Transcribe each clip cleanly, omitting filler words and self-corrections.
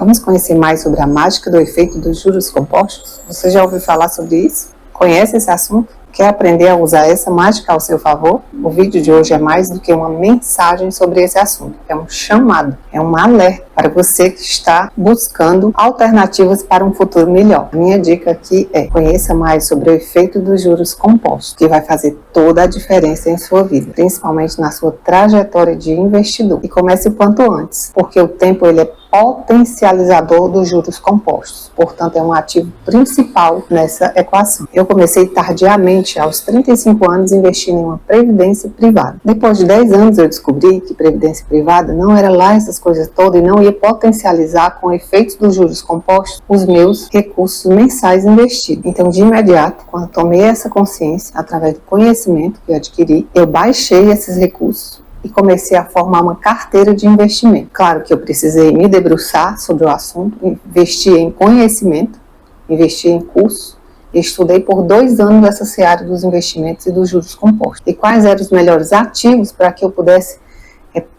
Vamos conhecer mais sobre a mágica do efeito dos juros compostos? Você já ouviu falar sobre isso? Conhece esse assunto? Quer aprender a usar essa mágica ao seu favor? O vídeo de hoje é mais do que uma mensagem sobre esse assunto. É um chamado, é um alerta para você que está buscando alternativas para um futuro melhor. A minha dica aqui é: conheça mais sobre o efeito dos juros compostos, que vai fazer toda a diferença em sua vida, principalmente na sua trajetória de investidor. E comece o quanto antes, porque o tempo ele é potencializador dos juros compostos. Portanto, é um ativo principal nessa equação. Eu comecei tardiamente, aos 35 anos, investindo em uma previdência privada. Depois de 10 anos, eu descobri que previdência privada não era lá essas coisas todas e não ia potencializar com efeitos dos juros compostos os meus recursos mensais investidos. Então, de imediato, quando tomei essa consciência, através do conhecimento que eu adquiri, eu baixei esses recursos e comecei a formar uma carteira de investimento. Claro que eu precisei me debruçar sobre o assunto, investir em conhecimento, investir em curso, e estudei por 2 anos essa seara dos investimentos e dos juros compostos. E quais eram os melhores ativos para que eu pudesse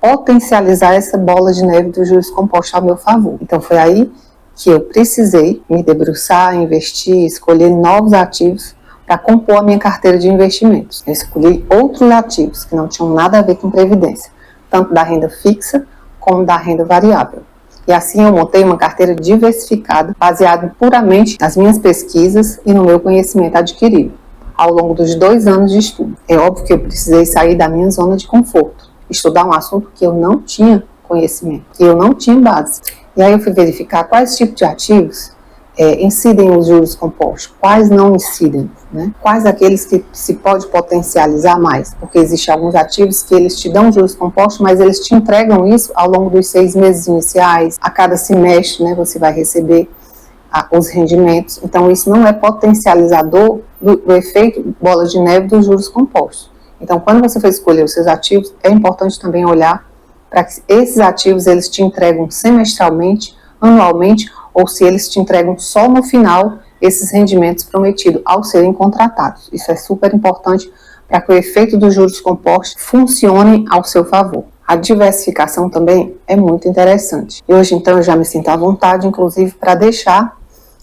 potencializar essa bola de neve dos juros compostos ao meu favor. Então foi aí que eu precisei me debruçar, investir, escolher novos ativos para compor a minha carteira de investimentos. Eu escolhi outros ativos que não tinham nada a ver com previdência, tanto da renda fixa como da renda variável. E assim eu montei uma carteira diversificada, baseada puramente nas minhas pesquisas e no meu conhecimento adquirido ao longo dos 2 anos de estudo. É óbvio que eu precisei sair da minha zona de conforto, estudar um assunto que eu não tinha conhecimento, que eu não tinha base. E aí eu fui verificar quais tipos de ativos incidem os juros compostos, quais não incidem, né? Quais aqueles que se pode potencializar mais, porque existem alguns ativos que eles te dão juros compostos, mas eles te entregam isso ao longo dos 6 meses iniciais, a cada semestre, né, você vai receber os rendimentos. Então isso não é potencializador do efeito bola de neve dos juros compostos. Então quando você for escolher os seus ativos, é importante também olhar para que esses ativos eles te entregam semestralmente, anualmente, ou se eles te entregam só no final esses rendimentos prometidos ao serem contratados. Isso é super importante para que o efeito dos juros compostos funcione ao seu favor. A diversificação também é muito interessante. E hoje então eu já me sinto à vontade, inclusive, para deixar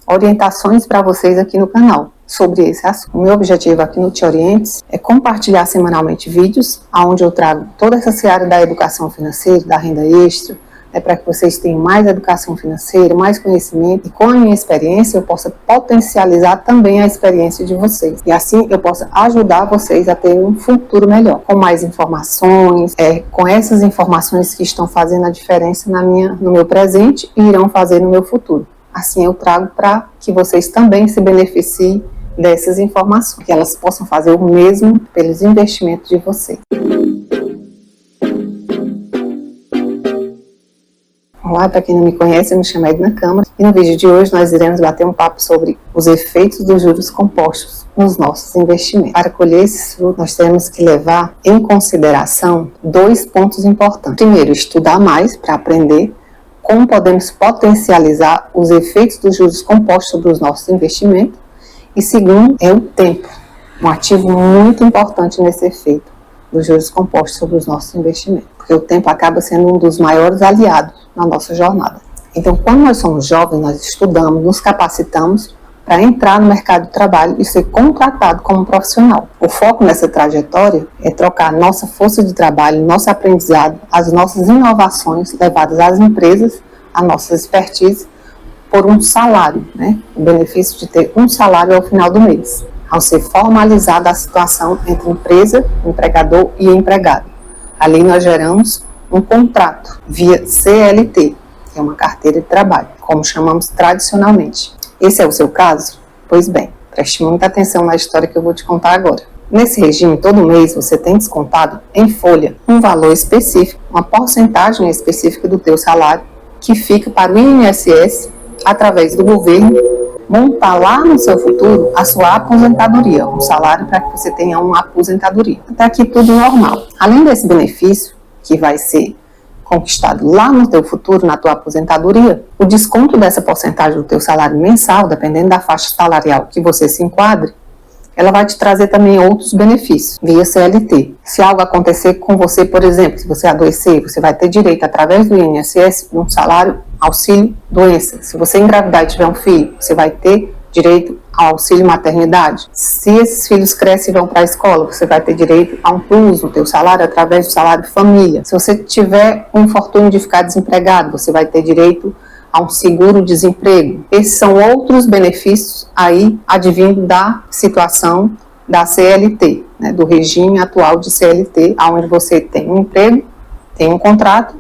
orientações para vocês aqui no canal sobre esse assunto. O meu objetivo aqui no Te Orientes é compartilhar semanalmente vídeos onde eu trago toda essa seara da educação financeira, da renda extra, para que vocês tenham mais educação financeira, mais conhecimento, e com a minha experiência eu possa potencializar também a experiência de vocês. E assim eu possa ajudar vocês a ter um futuro melhor, com mais informações, com essas informações que estão fazendo a diferença no meu presente e irão fazer no meu futuro. Assim eu trago para que vocês também se beneficiem dessas informações, que elas possam fazer o mesmo pelos investimentos de vocês. Olá, para quem não me conhece, eu me chamo Edna Câmara e no vídeo de hoje nós iremos bater um papo sobre os efeitos dos juros compostos nos nossos investimentos. Para colher esses frutos, nós temos que levar em consideração 2 pontos importantes. Primeiro, estudar mais para aprender como podemos potencializar os efeitos dos juros compostos sobre os nossos investimentos. E segundo, é o tempo, um ativo muito importante nesse efeito dos juros compostos sobre os nossos investimentos, porque o tempo acaba sendo um dos maiores aliados na nossa jornada. Então, quando nós somos jovens, nós estudamos, nos capacitamos para entrar no mercado de trabalho e ser contratado como profissional. O foco nessa trajetória é trocar nossa força de trabalho, nosso aprendizado, as nossas inovações levadas às empresas, a nossa expertise, por um salário, né? O benefício de ter um salário ao final do mês, ao ser formalizada a situação entre empresa, empregador e empregado. Ali nós geramos um contrato via CLT, que é uma carteira de trabalho, como chamamos tradicionalmente. Esse é o seu caso? Pois bem, preste muita atenção na história que eu vou te contar agora. Nesse regime, todo mês você tem descontado em folha um valor específico, uma porcentagem específica do teu salário, que fica para o INSS, através do governo, montar lá no seu futuro a sua aposentadoria, um salário para que você tenha uma aposentadoria. Até aqui tudo normal. Além desse benefício, que vai ser conquistado lá no teu futuro, na tua aposentadoria, o desconto dessa porcentagem do teu salário mensal, dependendo da faixa salarial que você se enquadre, ela vai te trazer também outros benefícios via CLT. Se algo acontecer com você, por exemplo, se você adoecer, você vai ter direito, através do INSS, um salário auxílio doença. Se você engravidar e tiver um filho, você vai ter direito ao auxílio maternidade. Se esses filhos crescem e vão para a escola, você vai ter direito a um plus no teu salário através do salário de família. Se você tiver um infortúnio de ficar desempregado, você vai ter direito a um seguro-desemprego. Esses são outros benefícios aí advindo da situação da CLT, né, do regime atual de CLT, onde você tem um emprego, tem um contrato,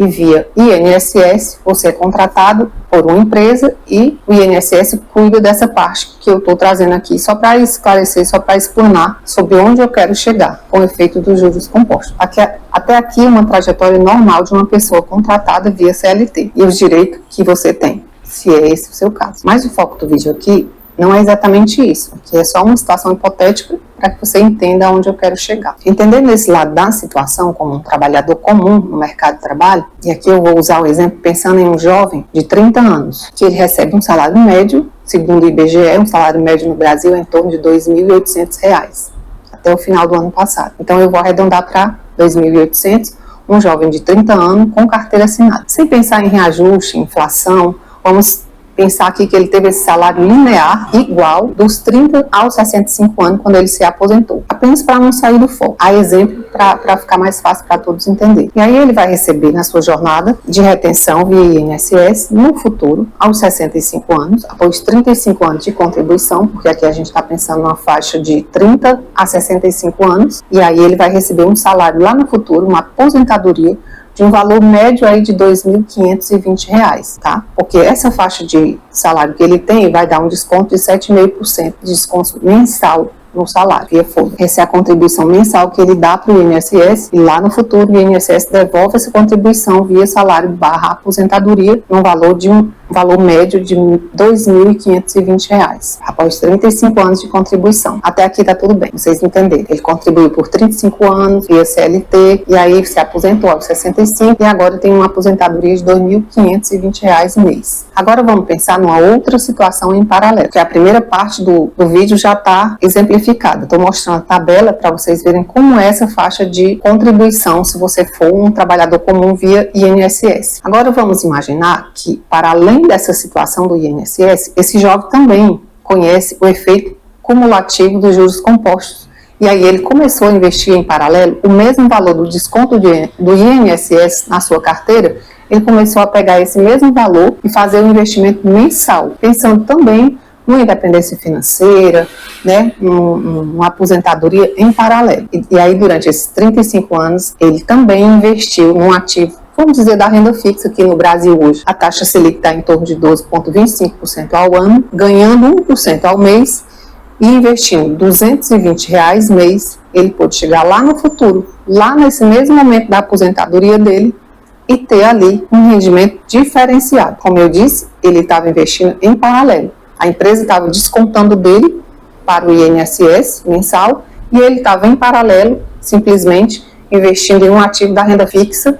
e via INSS você é contratado por uma empresa e o INSS cuida dessa parte que eu estou trazendo aqui, só para esclarecer, só para explanar sobre onde eu quero chegar com o efeito dos juros compostos. Até aqui uma trajetória normal de uma pessoa contratada via CLT e os direitos que você tem, se é esse o seu caso. Mas o foco do vídeo aqui não é exatamente isso, aqui é só uma situação hipotética para que você entenda onde eu quero chegar. Entendendo esse lado da situação como um trabalhador comum no mercado de trabalho, e aqui eu vou usar o exemplo pensando em um jovem de 30 anos, que ele recebe um salário médio, segundo o IBGE, um salário médio no Brasil é em torno de R$ 2.800, até o final do ano passado. Então eu vou arredondar para 2.800, um jovem de 30 anos com carteira assinada. Sem pensar em reajuste, inflação, vamos pensar aqui que ele teve esse salário linear igual dos 30 aos 65 anos quando ele se aposentou, apenas para não sair do foco. Há exemplo para ficar mais fácil para todos entenderem. E aí ele vai receber na sua jornada de retenção via INSS no futuro, aos 65 anos, após 35 anos de contribuição, porque aqui a gente está pensando numa faixa de 30 a 65 anos, e aí ele vai receber um salário lá no futuro, uma aposentadoria de um valor médio aí de R$ 2.520, tá? Porque essa faixa de salário que ele tem vai dar um desconto de 7,5% de desconto mensal no salário, via folha. Essa é a contribuição mensal que ele dá para o INSS e lá no futuro o INSS devolve essa contribuição via salário / aposentadoria num valor de um valor médio de R$ 2.520, após 35 anos de contribuição. Até aqui tá tudo bem, vocês entenderam. Ele contribuiu por 35 anos via CLT, e aí se aposentou aos 65 e agora tem uma aposentadoria de R$ 2.520 mês. Agora vamos pensar numa outra situação em paralelo, que a primeira parte do vídeo já está exemplificada. Estou mostrando a tabela para vocês verem como é essa faixa de contribuição se você for um trabalhador comum via INSS. Agora vamos imaginar que, para além dessa situação do INSS, esse jovem também conhece o efeito cumulativo dos juros compostos. E aí ele começou a investir em paralelo o mesmo valor do desconto do INSS na sua carteira, ele começou a pegar esse mesmo valor e fazer um investimento mensal, pensando também numa independência financeira, né, uma aposentadoria em paralelo. E aí durante esses 35 anos, ele também investiu num ativo, vamos dizer, da renda fixa, que no Brasil hoje a taxa Selic está em torno de 12,25% ao ano, ganhando 1% ao mês e investindo R$ 220 mês, ele pode chegar lá no futuro, lá nesse mesmo momento da aposentadoria dele, e ter ali um rendimento diferenciado. Como eu disse, ele estava investindo em paralelo. A empresa estava descontando dele para o INSS mensal e ele estava em paralelo, simplesmente investindo em um ativo da renda fixa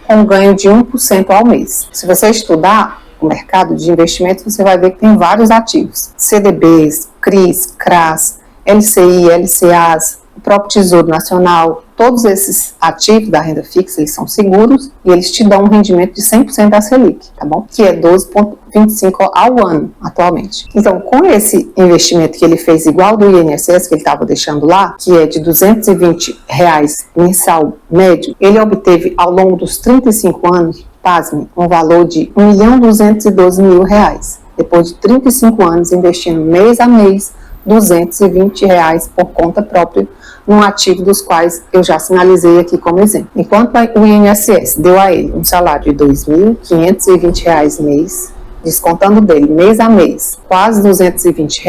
com um ganho de 1% ao mês. Se você estudar o mercado de investimentos, você vai ver que tem vários ativos. CDBs, CRIs, CRAs, LCI, LCAs, o próprio Tesouro Nacional, todos esses ativos da renda fixa, eles são seguros e eles te dão um rendimento de 100% da Selic, tá bom? Que é 12,25% ao ano, atualmente. Então, com esse investimento que ele fez igual do INSS, que ele estava deixando lá, que é de R$ 220 mensal médio, ele obteve ao longo dos 35 anos, pasme, um valor de R$ 1.212.000. Depois de 35 anos investindo mês a mês, R$ 220 por conta própria, num ativo dos quais eu já sinalizei aqui como exemplo. Enquanto o INSS deu a ele um salário de R$ 2.520 mês, descontando dele mês a mês quase R$ 220,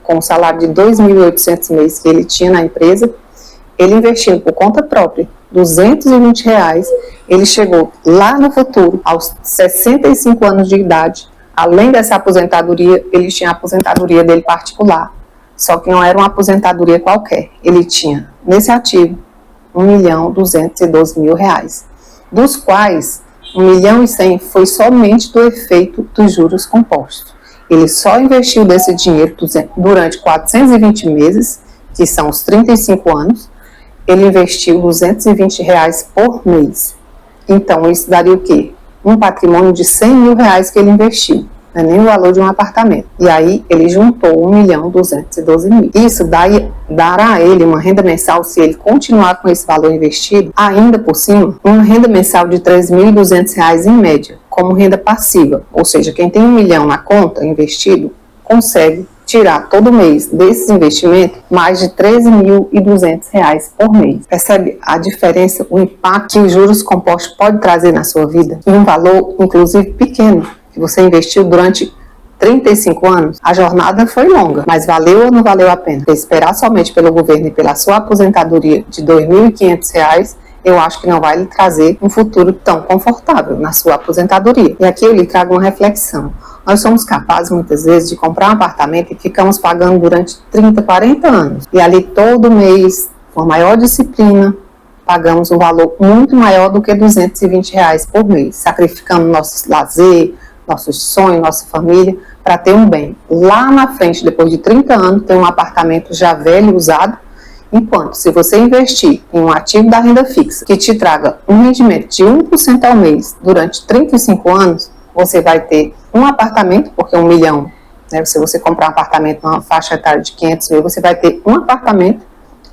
com o salário de R$ 2.800 mês que ele tinha na empresa, ele investindo por conta própria R$ 220, ele chegou lá no futuro, aos 65 anos de idade. Além dessa aposentadoria, ele tinha a aposentadoria dele particular, só que não era uma aposentadoria qualquer. Ele tinha, nesse ativo, R$ 1.212.000, dos quais R$ 1.100.000 foi somente do efeito dos juros compostos. Ele só investiu desse dinheiro durante 420 meses, que são os 35 anos, ele investiu R$220 por mês. Então, isso daria o quê? Um patrimônio de R$100 mil que ele investiu. Não é nem o valor de um apartamento. E aí, ele juntou R$1.212.000. Isso dará a ele uma renda mensal, se ele continuar com esse valor investido, ainda por cima, uma renda mensal de R$3.200 em média, como renda passiva. Ou seja, quem tem R$1 milhão na conta investido, consegue tirar todo mês desses investimentos mais de R$13.200 por mês. Percebe a diferença, o impacto que os juros compostos pode trazer na sua vida? E um valor, inclusive, pequeno, que você investiu durante 35 anos. A jornada foi longa, mas valeu ou não valeu a pena? Esperar somente pelo governo e pela sua aposentadoria de R$2.500, eu acho que não vai lhe trazer um futuro tão confortável na sua aposentadoria. E aqui eu lhe trago uma reflexão. Nós somos capazes, muitas vezes, de comprar um apartamento e ficamos pagando durante 30, 40 anos. E ali, todo mês, com a maior disciplina, pagamos um valor muito maior do que R$220 por mês, sacrificando nosso lazer, nossos sonhos, nossa família, para ter um bem. Lá na frente, depois de 30 anos, tem um apartamento já velho, usado, enquanto, se você investir em um ativo da renda fixa, que te traga um rendimento de 1% ao mês durante 35 anos, você vai ter um apartamento, porque 1 milhão, né, se você comprar um apartamento numa faixa etária de 500 mil, você vai ter um apartamento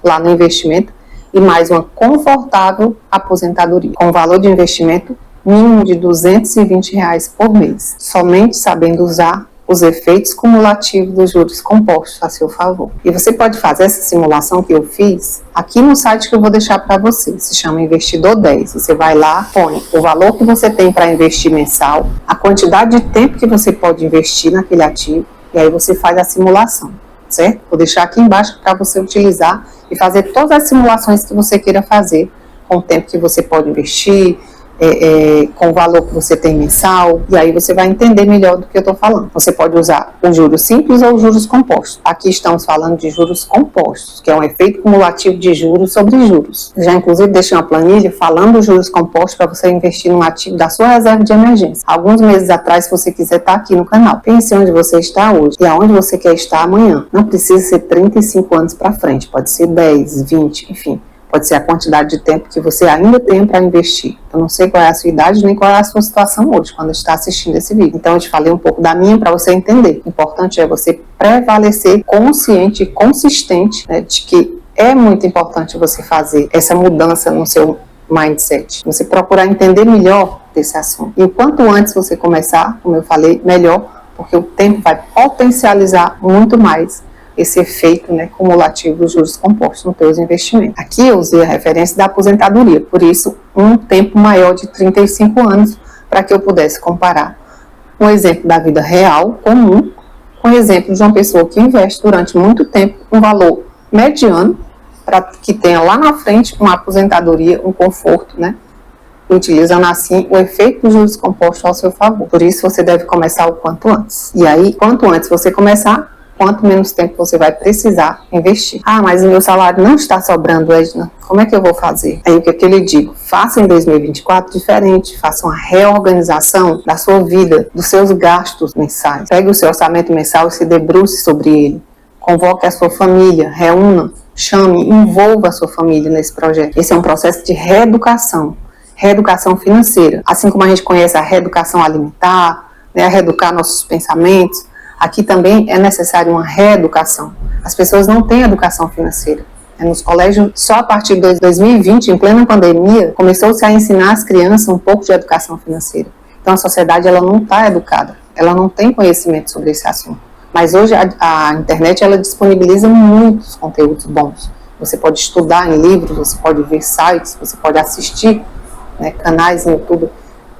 lá no investimento e mais uma confortável aposentadoria, com valor de investimento mínimo de R$220 por mês, somente sabendo usar os efeitos cumulativos dos juros compostos a seu favor. E você pode fazer essa simulação que eu fiz aqui no site que eu vou deixar para você, se chama Investidor 10. Você vai lá, põe o valor que você tem para investir mensal, a quantidade de tempo que você pode investir naquele ativo, e aí você faz a simulação, certo? Vou deixar aqui embaixo para você utilizar e fazer todas as simulações que você queira fazer, com o tempo que você pode investir, com o valor que você tem mensal, e aí você vai entender melhor do que eu estou falando. Você pode usar os juros simples ou os juros compostos. Aqui estamos falando de juros compostos, que é um efeito cumulativo de juros sobre juros. Eu já inclusive deixei uma planilha falando dos juros compostos para você investir num ativo da sua reserva de emergência. Alguns meses atrás, se você quiser, está aqui no canal. Pense onde você está hoje e aonde você quer estar amanhã. Não precisa ser 35 anos para frente, pode ser 10, 20, enfim. Pode ser a quantidade de tempo que você ainda tem para investir. Eu não sei qual é a sua idade, nem qual é a sua situação hoje, quando está assistindo esse vídeo. Então, eu te falei um pouco da minha para você entender. O importante é você prevalecer consciente e consistente, né, de que é muito importante você fazer essa mudança no seu mindset. Você procurar entender melhor desse assunto. E quanto antes você começar, como eu falei, melhor, porque o tempo vai potencializar muito mais esse efeito, né, cumulativo dos juros compostos nos teus investimentos. Aqui eu usei a referência da aposentadoria, por isso um tempo maior de 35 anos, para que eu pudesse comparar um exemplo da vida real, comum, com o exemplo de uma pessoa que investe durante muito tempo um valor mediano, para que tenha lá na frente uma aposentadoria, um conforto, né, utilizando assim o efeito dos juros compostos ao seu favor. Por isso você deve começar o quanto antes. E aí, quanto antes você começar, quanto menos tempo você vai precisar investir. Ah, mas o meu salário não está sobrando, Edna. Como é que eu vou fazer? Aí o que eu lhe digo? Faça em 2024 diferente. Faça uma reorganização da sua vida, dos seus gastos mensais. Pegue o seu orçamento mensal e se debruce sobre ele. Convoque a sua família, reúna, chame, envolva a sua família nesse projeto. Esse é um processo de reeducação financeira. Assim como a gente conhece a reeducação alimentar, né, a reeducar nossos pensamentos, aqui também é necessário uma reeducação. As pessoas não têm educação financeira. Nos colégios, só a partir de 2020, em plena pandemia, começou-se a ensinar às crianças um pouco de educação financeira. Então a sociedade ela não está educada, ela não tem conhecimento sobre esse assunto. Mas hoje a internet ela disponibiliza muitos conteúdos bons. Você pode estudar em livros, você pode ver sites, você pode assistir, né, canais no YouTube,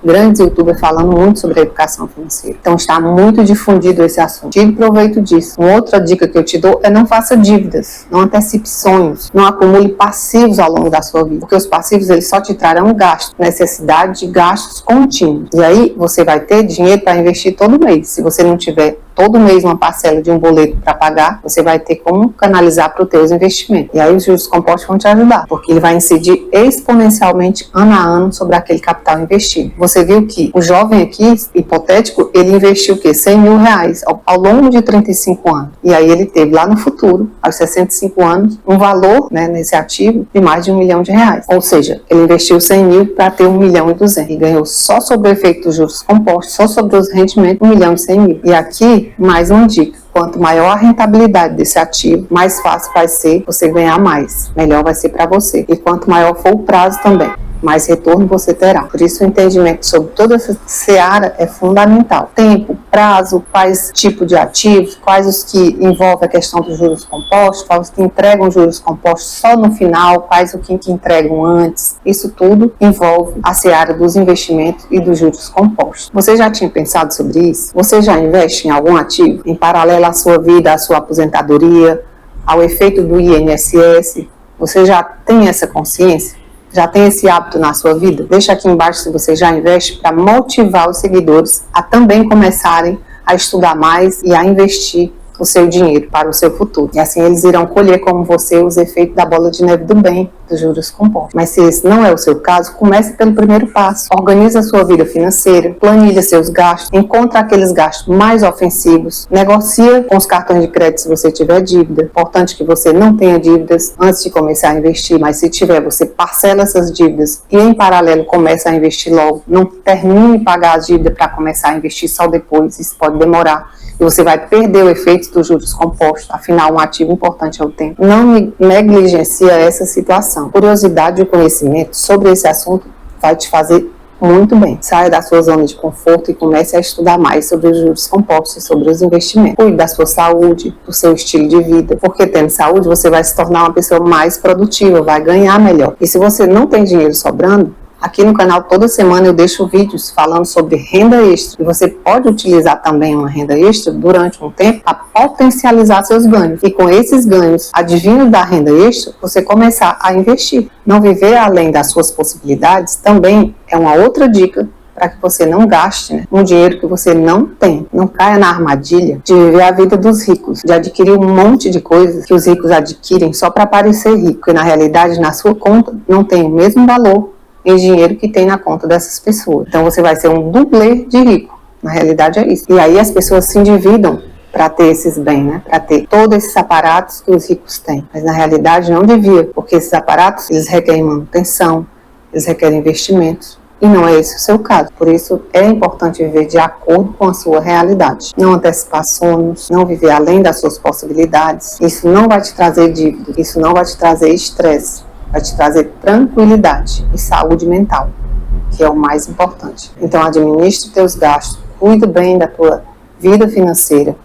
grandes youtubers falando muito sobre a educação financeira. Então está muito difundido esse assunto. Tire proveito disso. Uma outra dica que eu te dou é não faça dívidas, não antecipe sonhos, não acumule passivos ao longo da sua vida, porque os passivos eles só te trarão gastos, necessidade de gastos contínuos. E aí você vai ter dinheiro para investir todo mês. Se você não tiver todo mês uma parcela de um boleto para pagar, você vai ter como canalizar para os teus investimentos. E aí os juros compostos vão te ajudar, porque ele vai incidir exponencialmente ano a ano sobre aquele capital investido. Você viu que o jovem aqui, hipotético, ele investiu o quê? 100 mil reais ao longo de 35 anos. E aí ele teve lá no futuro, aos 65 anos, um valor, né, nesse ativo de mais de R$1 milhão. Ou seja, ele investiu 100 mil para ter 1.200.000 e ganhou só sobre o efeito dos juros compostos, só sobre os rendimentos, 1.100.000. E aqui, mais uma dica. Quanto maior a rentabilidade desse ativo, mais fácil vai ser você ganhar mais. Melhor vai ser para você. E quanto maior for o prazo também, mais retorno você terá. Por isso o entendimento sobre toda essa seara é fundamental. Tempo, prazo, quais tipos de ativos, quais os que envolvem a questão dos juros compostos, quais os que entregam juros compostos só no final, quais os que entregam antes. Isso tudo envolve a seara dos investimentos e dos juros compostos. Você já tinha pensado sobre isso? Você já investe em algum ativo em paralelo à sua vida, à sua aposentadoria, ao efeito do INSS? Você já tem essa consciência? Já tem esse hábito na sua vida? Deixa aqui embaixo se você já investe, para motivar os seguidores a também começarem a estudar mais e a investir o seu dinheiro para o seu futuro. E assim eles irão colher como você os efeitos da bola de neve do bem, dos juros compostos. Mas se esse não é o seu caso, comece pelo primeiro passo. Organize a sua vida financeira, planilha seus gastos, encontre aqueles gastos mais ofensivos, negocia com os cartões de crédito se você tiver dívida. Importante que você não tenha dívidas antes de começar a investir, mas se tiver, você parcela essas dívidas e em paralelo começa a investir logo. Não termine de pagar as dívidas para começar a investir só depois, isso pode demorar. E você vai perder o efeito dos juros compostos. Afinal, um ativo importante é o tempo. Não negligencia essa situação. Curiosidade e conhecimento sobre esse assunto vai te fazer muito bem. Saia da sua zona de conforto e comece a estudar mais sobre os juros compostos e sobre os investimentos. Cuide da sua saúde, do seu estilo de vida, porque tendo saúde você vai se tornar uma pessoa mais produtiva, vai ganhar melhor. E se você não tem dinheiro sobrando, aqui no canal toda semana eu deixo vídeos falando sobre renda extra e você pode utilizar também uma renda extra durante um tempo para potencializar seus ganhos e com esses ganhos advindos da renda extra você começar a investir. Não viver além das suas possibilidades também é uma outra dica para que você não gaste, né, um dinheiro que você não tem. Não caia na armadilha de viver a vida dos ricos, de adquirir um monte de coisas que os ricos adquirem só para parecer rico, e na realidade na sua conta não tem o mesmo valor em dinheiro que tem na conta dessas pessoas. Então você vai ser um dublê de rico. Na realidade é isso. E aí as pessoas se endividam para ter esses bens, né? Para ter todos esses aparatos que os ricos têm. Mas na realidade não devia, porque esses aparatos eles requerem manutenção, eles requerem investimentos. E não é esse o seu caso. Por isso é importante viver de acordo com a sua realidade. Não antecipar sonhos, não viver além das suas possibilidades. Isso não vai te trazer dívida, isso não vai te trazer estresse. Vai te trazer tranquilidade e saúde mental, que é o mais importante. Então, administre teus gastos, cuide bem da tua vida financeira,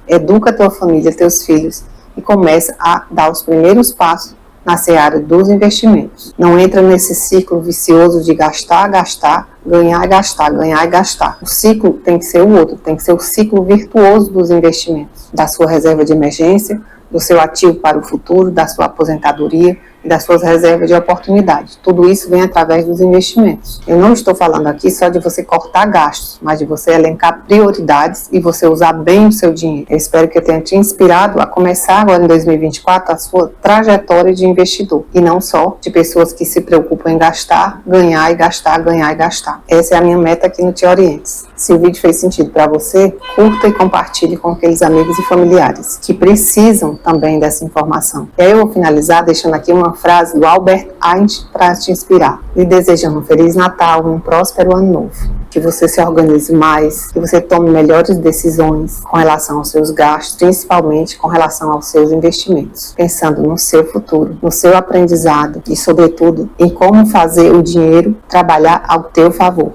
educa a tua família, teus filhos e começa a dar os primeiros passos na seara dos investimentos. Não entra nesse ciclo vicioso de gastar, gastar, ganhar e gastar, ganhar e gastar. O ciclo tem que ser o outro, tem que ser o ciclo virtuoso dos investimentos, da sua reserva de emergência, do seu ativo para o futuro, da sua aposentadoria e das suas reservas de oportunidade. Tudo isso vem através dos investimentos. Eu não estou falando aqui só de você cortar gastos, mas de você elencar prioridades e você usar bem o seu dinheiro. Eu espero que eu tenha te inspirado a começar agora em 2024 a sua trajetória de investidor e não só de pessoas que se preocupam em gastar, ganhar e gastar, ganhar e gastar. Essa é a minha meta aqui no Te Orientes. Se o vídeo fez sentido para você, curta e compartilhe com aqueles amigos e familiares que precisam também dessa informação. E aí eu vou finalizar deixando aqui uma frase do Albert Einstein para te inspirar. Lhe desejando um Feliz Natal e um próspero Ano Novo. Que você se organize mais, que você tome melhores decisões com relação aos seus gastos, principalmente com relação aos seus investimentos, pensando no seu futuro, no seu aprendizado e, sobretudo, em como fazer o dinheiro trabalhar ao teu favor.